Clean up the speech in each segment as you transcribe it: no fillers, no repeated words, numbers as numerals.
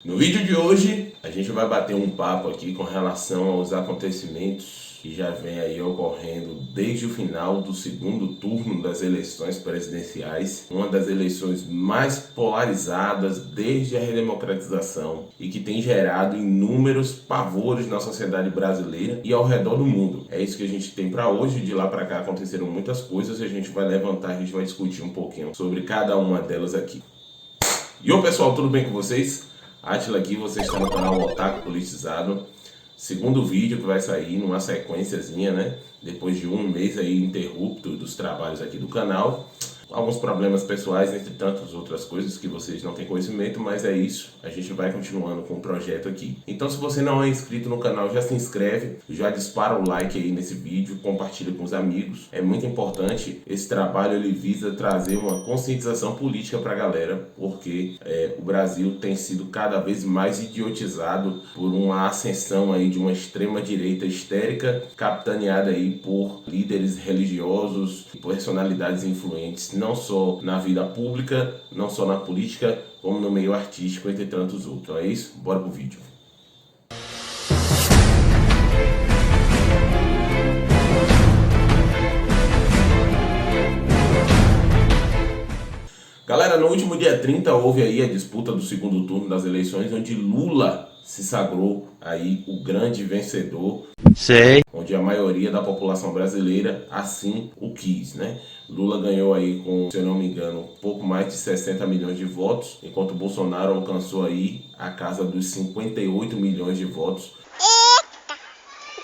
No vídeo de hoje, a gente vai bater um papo aqui com relação aos acontecimentos que já vem aí ocorrendo desde o final do segundo turno das eleições presidenciais, uma das eleições mais polarizadas desde a redemocratização e que tem gerado inúmeros pavores na sociedade brasileira e ao redor do mundo. É isso que a gente tem para hoje. De lá para cá aconteceram muitas coisas e a gente vai levantar, a gente vai discutir um pouquinho sobre cada uma delas aqui. E ô pessoal, tudo bem com vocês? Átila aqui, você está no canal Otaku Politizado. Segundo vídeo que vai sair numa sequenciazinha, né? Depois de um mês aí interrupto dos trabalhos aqui do canal. Alguns problemas pessoais, entre tantas outras coisas que vocês não têm conhecimento, mas é isso. A gente vai continuando com o projeto aqui. Então, se você não é inscrito no canal, já se inscreve, já dispara o like aí nesse vídeo, compartilha com os amigos. É muito importante. Esse trabalho ele visa trazer uma conscientização política para a galera, porque o Brasil tem sido cada vez mais idiotizado por uma ascensão aí de uma extrema direita histérica, capitaneada aí por líderes religiosos e personalidades influentes, não só na vida pública, não só na política, como no meio artístico, entre tantos outros. Então é isso, bora pro vídeo. Galera, no último dia 30 houve aí a disputa do segundo turno das eleições, onde Lula se sagrou aí o grande vencedor. Sei. Onde a maioria da população brasileira assim o quis, né? Lula ganhou aí com, se eu não me engano, um pouco mais de 60 milhões de votos, enquanto Bolsonaro alcançou aí a casa dos 58 milhões de votos. Eita,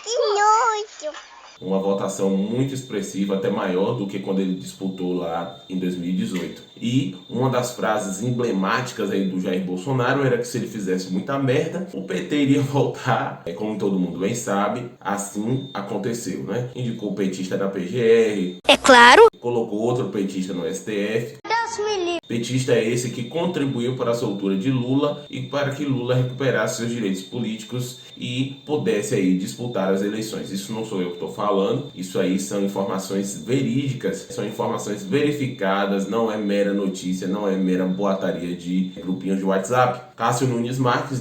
que nojo! Uma votação muito expressiva, até maior do que quando ele disputou lá em 2018. E uma das frases emblemáticas aí do Jair Bolsonaro era que se ele fizesse muita merda, o PT iria voltar. Como todo mundo bem sabe, assim aconteceu, né? Indicou o petista da PGR. É claro! Colocou outro petista no STF. Deus me livre! Petista é esse que contribuiu para a soltura de Lula e para que Lula recuperasse seus direitos políticos e pudesse aí disputar as eleições. Isso não sou eu que estou falando, isso aí são informações verídicas, são informações verificadas, não é mera notícia, não é mera boataria de grupinhos de WhatsApp. Cássio Nunes Marques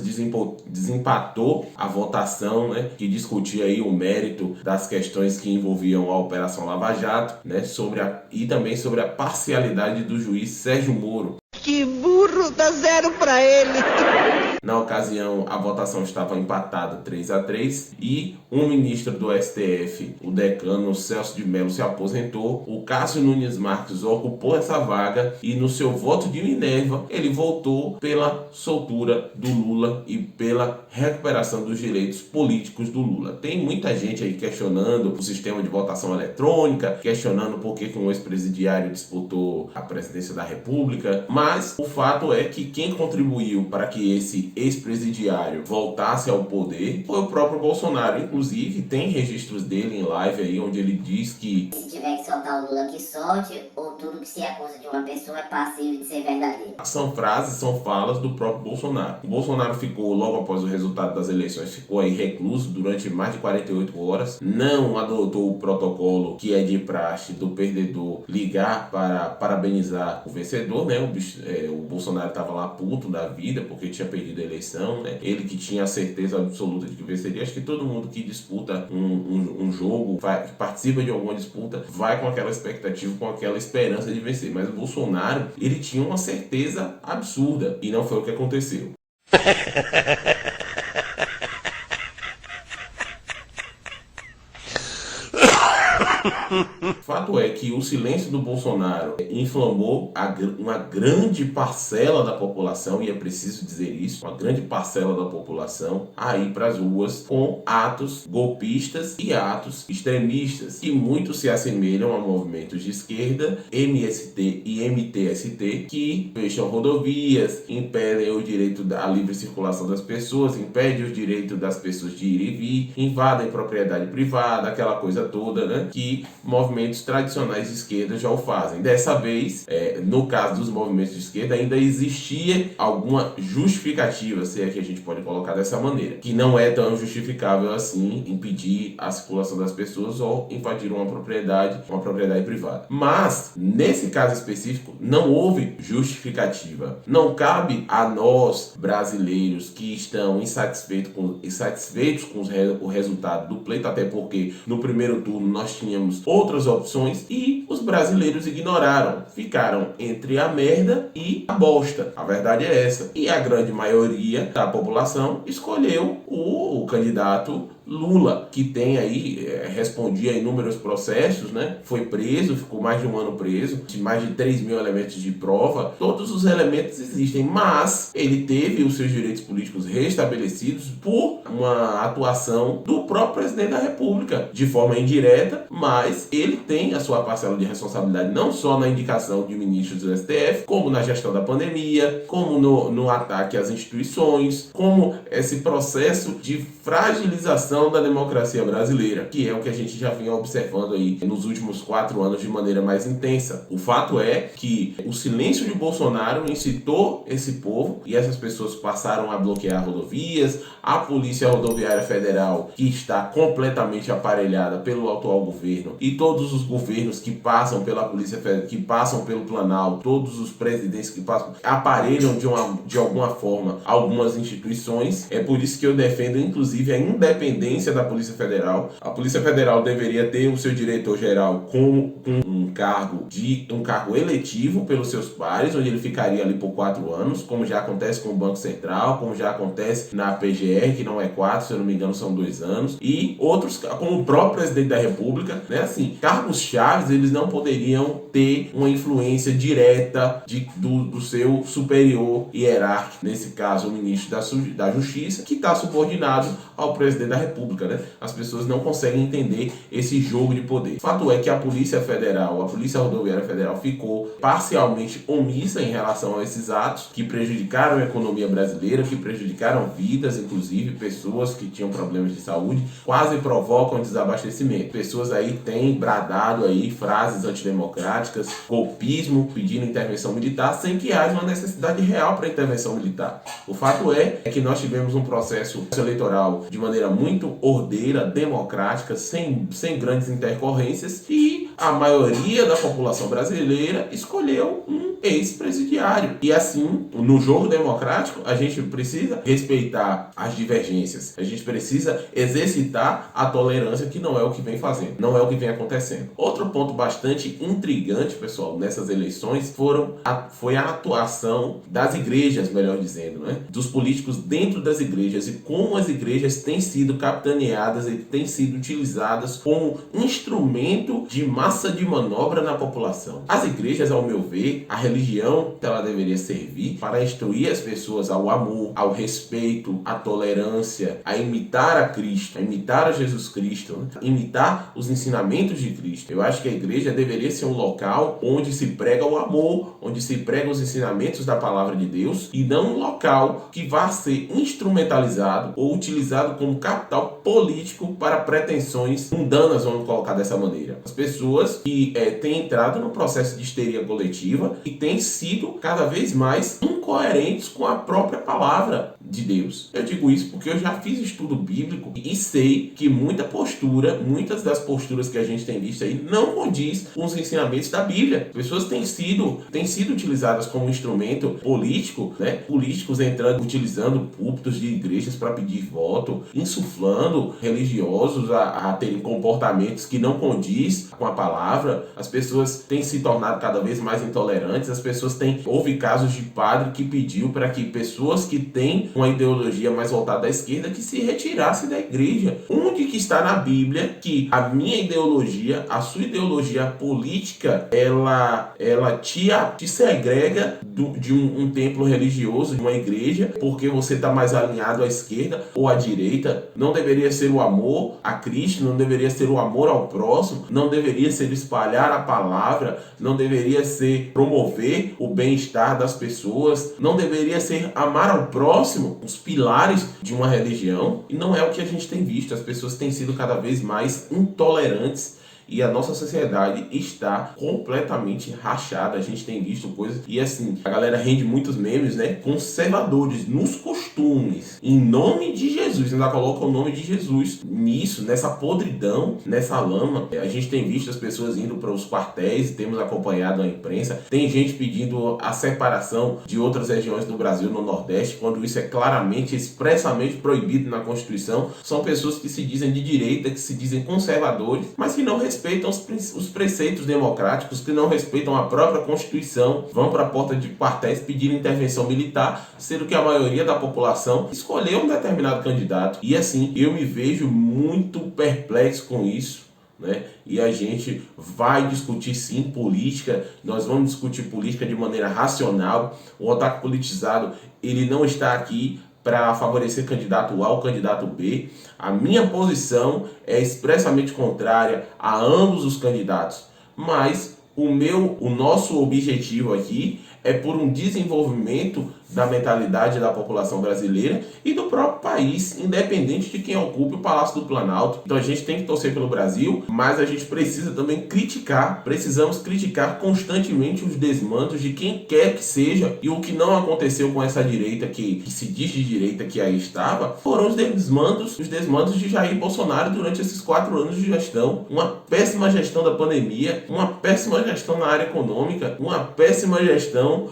desempatou a votação, né, que discutia aí o mérito das questões que envolviam a Operação Lava Jato, né, e também sobre a parcialidade do juiz Sérgio Moro. Que burro, dá 0 pra ele. Na ocasião, a votação estava empatada 3-3 e um ministro do STF, o decano Celso de Mello, se aposentou. O Cássio Nunes Marques ocupou essa vaga e no seu voto de Minerva, ele votou pela soltura do Lula e pela recuperação dos direitos políticos do Lula. Tem muita gente aí questionando o sistema de votação eletrônica, questionando por que um ex-presidiário disputou a presidência da República, mas o fato é que quem contribuiu para que esse ex-presidiário voltasse ao poder foi o próprio Bolsonaro. Inclusive tem registros dele em live aí onde ele diz que se tiver que soltar o Lula, que solte, ou tudo que se acusa de uma pessoa é passível de ser verdadeiro. são frases, são falas do próprio Bolsonaro. O Bolsonaro ficou, logo após o resultado das eleições, ficou aí recluso durante mais de 48 horas, não adotou o protocolo que é de praxe do perdedor ligar para parabenizar o vencedor, né? O Bolsonaro estava lá puto da vida porque tinha perdido a eleição, né? Ele que tinha a certeza absoluta de que venceria. Acho que todo mundo que disputa um jogo, que participa de alguma disputa, vai com aquela expectativa, com aquela esperança de vencer. Mas o Bolsonaro, ele tinha uma certeza absurda e não foi o que aconteceu. Fato é que o silêncio do Bolsonaro inflamou uma grande parcela da população, e é preciso dizer isso, uma grande parcela da população a ir para as ruas com atos golpistas e atos extremistas, que muito se assemelham a movimentos de esquerda, MST e MTST, que fecham rodovias, impedem o direito à livre circulação das pessoas, impedem o direito das pessoas de ir e vir, invadem propriedade privada, aquela coisa toda, né? Que movimentos tradicionais de esquerda já o fazem. Dessa vez, no caso dos movimentos de esquerda, ainda existia alguma justificativa, se é que a gente pode colocar dessa maneira, que não é tão justificável assim impedir a circulação das pessoas ou invadir uma propriedade privada. Mas, nesse caso específico, não houve justificativa. Não cabe a nós, brasileiros, que estão insatisfeitos com o resultado do pleito, até porque no primeiro turno nós tínhamos outras opções e os brasileiros ignoraram, ficaram entre a merda e a bosta. A verdade é essa. E a grande maioria da população escolheu o candidato Lula, que tem aí, respondia a inúmeros processos, né? Foi preso, ficou mais de um ano preso, de mais de 3.000 elementos de prova. Todos os elementos existem, mas ele teve os seus direitos políticos restabelecidos por uma atuação do próprio presidente da República, de forma indireta, mas ele tem a sua parcela de responsabilidade não só na indicação de ministros do STF, como na gestão da pandemia, como no ataque às instituições, como esse processo de fragilização da democracia brasileira, que é o que a gente já vinha observando aí nos últimos 4 anos de maneira mais intensa. O fato é que o silêncio de Bolsonaro incitou esse povo e essas pessoas passaram a bloquear rodovias, a Polícia Rodoviária Federal, que está completamente aparelhada pelo atual governo, e todos os governos que passam pela Polícia Federal, que passam pelo Planalto, todos os presidentes que passam, aparelham de alguma forma algumas instituições. É por isso que eu defendo, inclusive, a independência da Polícia Federal. A Polícia Federal deveria ter o seu diretor-geral com um cargo eletivo pelos seus pares, onde ele ficaria ali por 4 anos, como já acontece com o Banco Central, como já acontece na PGR, que não é 4, se eu não me engano, são 2 anos, e outros, como o próprio presidente da República, né? Assim, cargos chaves, eles não poderiam ter uma influência direta do seu superior hierárquico, nesse caso, o ministro da Justiça, que está subordinado ao presidente da República, né? As pessoas não conseguem entender esse jogo de poder. O fato é que a Polícia Federal, a Polícia Rodoviária Federal, ficou parcialmente omissa em relação a esses atos que prejudicaram a economia brasileira, que prejudicaram vidas, inclusive pessoas que tinham problemas de saúde, quase provocam desabastecimento. Pessoas aí têm bradado aí frases antidemocráticas, golpismo, pedindo intervenção militar, sem que haja uma necessidade real para intervenção militar. O fato é que nós tivemos um processo eleitoral de maneira muito ordeira, democrática, sem grandes intercorrências, e a maioria da população brasileira escolheu um ex-presidiário. E assim, no jogo democrático, a gente precisa respeitar as divergências, a gente precisa exercitar a tolerância, que não é o que vem fazendo, não é o que vem acontecendo. Outro ponto bastante intrigante, pessoal, nessas eleições foi a atuação das igrejas, melhor dizendo, né? Dos políticos dentro das igrejas, e como as igrejas têm sido capitaneadas e têm sido utilizadas como instrumento de massa de manobra na população. As igrejas, ao meu ver, a religião, ela deveria servir para instruir as pessoas ao amor, ao respeito, à tolerância, a imitar a Cristo, a imitar a Jesus Cristo, né? Imitar os ensinamentos de Cristo. Eu acho que a igreja deveria ser um local onde se prega o amor, onde se prega os ensinamentos da palavra de Deus, e não um local que vá ser instrumentalizado ou utilizado como capital político para pretensões mundanas, vamos colocar dessa maneira. As pessoas que têm entrado no processo de histeria coletiva e têm sido cada vez mais incoerentes com a própria palavra de Deus. Eu digo isso porque eu já fiz estudo bíblico e sei que muitas das posturas que a gente tem visto aí não condiz com os ensinamentos da Bíblia. Pessoas têm sido utilizadas como instrumento político, né? Políticos utilizando púlpitos de igrejas para pedir voto, insuflando religiosos a terem comportamentos que não condiz com a palavra. As pessoas têm se tornado cada vez mais intolerantes. Houve casos de padre que pediu para que pessoas que têm uma ideologia mais voltada à esquerda que se retirassem da igreja. Onde que está na Bíblia que a minha ideologia, a sua ideologia política, ela te segrega de um templo religioso, de uma igreja, porque você está mais alinhado à esquerda ou à direita? Não deveria ser o amor a Cristo, não deveria ser o amor ao próximo, não deveria ser espalhar a palavra, não deveria ser promover o bem-estar das pessoas, não deveria ser amar ao próximo, os pilares de uma religião. E não é o que a gente tem visto. As pessoas têm sido cada vez mais intolerantes e a nossa sociedade está completamente rachada. A gente tem visto coisas e assim, a galera rende muitos memes, né? Conservadores nos costumes, em nome de Jesus, ainda coloca o nome de Jesus nisso, nessa podridão, nessa lama. A gente tem visto as pessoas indo para os quartéis, temos acompanhado a imprensa, tem gente pedindo a separação de outras regiões do Brasil no Nordeste, quando isso é claramente, expressamente proibido na Constituição. São pessoas que se dizem de direita, que se dizem conservadores, mas que não respeitam os preceitos democráticos, que não respeitam a própria Constituição, vão para a porta de quartéis pedir intervenção militar, sendo que a maioria da população escolheu um determinado candidato. E assim, eu me vejo muito perplexo com isso, né? E a gente vai discutir sim política, nós vamos discutir política de maneira racional. O Otaku Politizado, ele não está aqui para favorecer candidato A ou candidato B. A minha posição é expressamente contrária a ambos os candidatos, mas o nosso objetivo aqui é por um desenvolvimento da mentalidade da população brasileira e do próprio país, independente de quem ocupe o Palácio do Planalto. Então a gente tem que torcer pelo Brasil, mas a gente precisa também precisamos criticar constantemente os desmandos de quem quer que seja, e o que não aconteceu com essa direita que se diz de direita que aí estava, foram os desmandos de Jair Bolsonaro durante esses 4 anos de gestão. Uma péssima gestão da pandemia, uma péssima gestão na área econômica, uma péssima gestão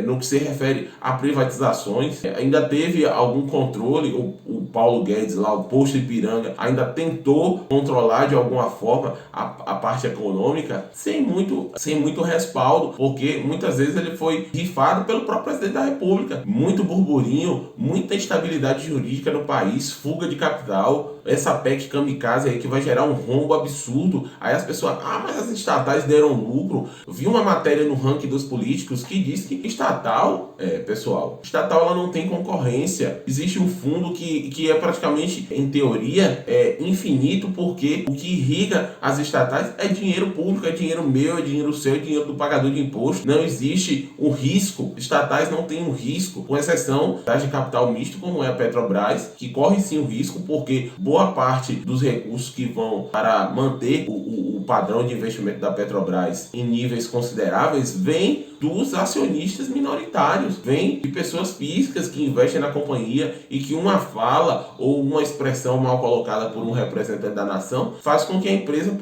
no que se refere a privatizações. Ainda teve algum controle, o Paulo Guedes lá, o posto Ipiranga, ainda tentou controlar de alguma forma a parte econômica sem muito respaldo, porque muitas vezes ele foi rifado pelo próprio presidente da República. Muito burburinho, muita instabilidade jurídica no país, fuga de capital, essa PEC kamikaze aí que vai gerar um rombo absurdo. Aí as pessoas, mas as estatais deram lucro. Eu vi uma matéria no ranking dos políticos que diz que estatal, pessoal, estatal ela não tem concorrência. Existe um fundo que é praticamente, em teoria, infinito, porque o que irriga as estatais é dinheiro público, é dinheiro meu, é dinheiro seu, é dinheiro do pagador de imposto. Não existe um risco. Estatais não têm um risco, com exceção das de capital misto, como é a Petrobras, que corre sim o risco, porque boa parte dos recursos que vão para manter o padrão de investimento da Petrobras em níveis consideráveis vem dos acionistas minoritários, vem de pessoas físicas que investem na companhia e que uma fala ou uma expressão mal colocada por um representante da nação faz com que a empresa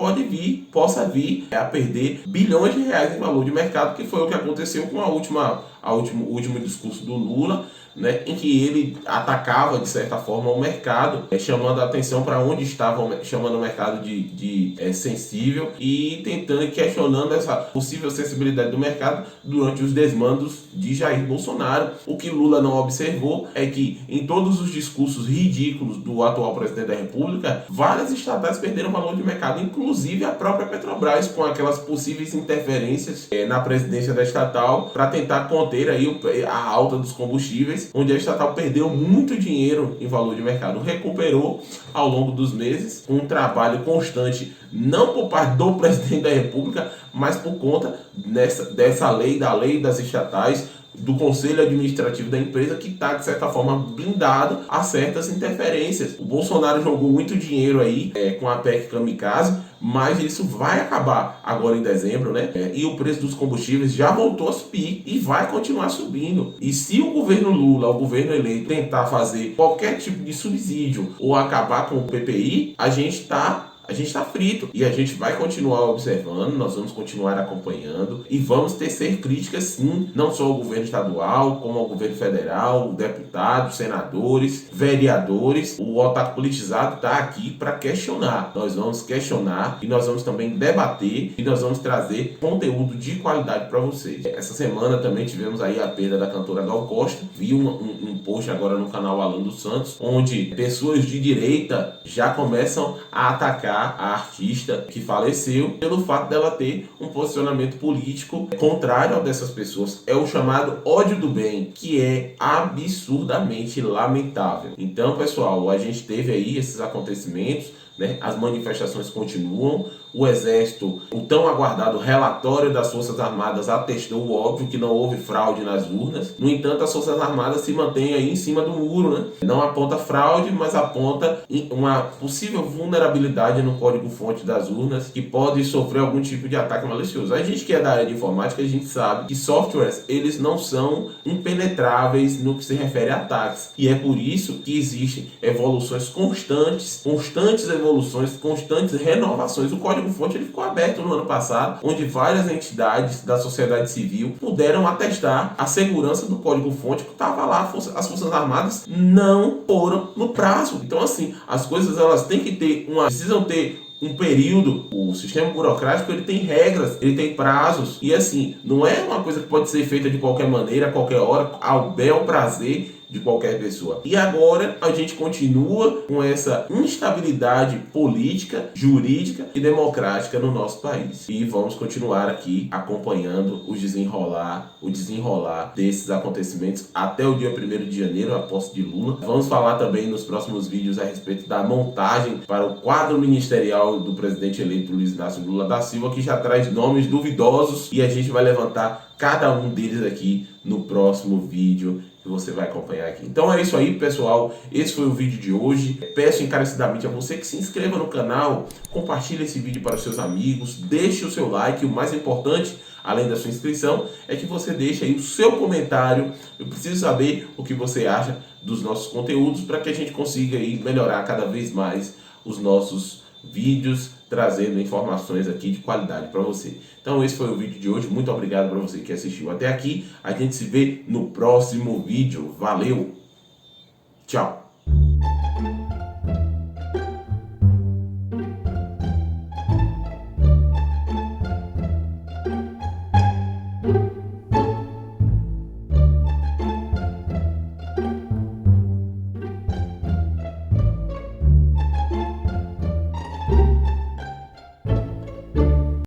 possa vir a perder bilhões de reais em valor de mercado, que foi o que aconteceu com o último discurso do Lula, né, em que ele atacava de certa forma o mercado, chamando a atenção para onde estava, chamando o mercado de sensível e questionando essa possível sensibilidade do mercado durante os desmandos de Jair Bolsonaro. O que Lula não observou é que em todos os discursos ridículos do atual presidente da República, várias estatais perderam valor de mercado, inclusive a própria Petrobras, com aquelas possíveis interferências na presidência da estatal para tentar conter aí a alta dos combustíveis, onde a estatal perdeu muito dinheiro em valor de mercado. Recuperou ao longo dos meses, um trabalho constante, não por parte do presidente da República, mas por conta dessa lei, da lei das estatais, do conselho administrativo da empresa, que está, de certa forma, blindado a certas interferências. O Bolsonaro jogou muito dinheiro aí com a PEC kamikaze, mas isso vai acabar agora em dezembro, né? E o preço dos combustíveis já voltou a subir e vai continuar subindo. E se o governo Lula, o governo eleito, tentar fazer qualquer tipo de subsídio ou acabar com o PPI, a gente está frito. E a gente vai continuar observando, nós vamos continuar acompanhando e vamos tecer críticas sim, não só ao governo estadual, como ao governo federal, deputados, senadores, vereadores. O Otaku Politizado está aqui para questionar. Nós vamos questionar e nós vamos também debater e nós vamos trazer conteúdo de qualidade para vocês. Essa semana também tivemos aí a perda da cantora Gal Costa. Vi um post agora no canal Alan dos Santos, onde pessoas de direita já começam a atacar a artista que faleceu pelo fato dela ter um posicionamento político contrário ao dessas pessoas. É o chamado ódio do bem, que é absurdamente lamentável. Então, pessoal, a gente teve aí esses acontecimentos né? As manifestações continuam, o Exército, o tão aguardado relatório das Forças Armadas atestou o óbvio que não houve fraude nas urnas. No entanto, as Forças Armadas se mantêm aí em cima do muro, né? Não aponta fraude, mas aponta uma possível vulnerabilidade no código-fonte das urnas que pode sofrer algum tipo de ataque malicioso. A gente que é da área de informática, a gente sabe que softwares, eles não são impenetráveis no que se refere a ataques. E é por isso que existem evoluções constantes evoluções, constantes renovações. O código-fonte ele ficou aberto no ano passado, onde várias entidades da sociedade civil puderam atestar a segurança do código-fonte que estava lá. As Forças Armadas não foram no prazo. Então, assim, as coisas elas têm que ter precisam ter um período. O sistema burocrático ele tem regras, ele tem prazos, e assim, não é uma coisa que pode ser feita de qualquer maneira, a qualquer hora, ao bel prazer de qualquer pessoa. E agora a gente continua com essa instabilidade política, jurídica e democrática no nosso país. E vamos continuar aqui acompanhando o desenrolar desses acontecimentos até o dia 1º de janeiro, a posse de Lula. Vamos falar também nos próximos vídeos a respeito da montagem para o quadro ministerial do presidente eleito Luiz Inácio Lula da Silva, que já traz nomes duvidosos, e a gente vai levantar cada um deles aqui no próximo vídeo que você vai acompanhar aqui. Então é isso aí, pessoal. Esse foi o vídeo de hoje. Peço encarecidamente a você que se inscreva no canal, compartilhe esse vídeo para os seus amigos, deixe o seu like. O mais importante, além da sua inscrição, é que você deixe aí o seu comentário. Eu preciso saber o que você acha dos nossos conteúdos para que a gente consiga aí melhorar cada vez mais os nossos vídeos, trazendo informações aqui de qualidade para você. Então esse foi o vídeo de hoje. Muito obrigado para você que assistiu até aqui. A gente se vê no próximo vídeo. Valeu! Tchau!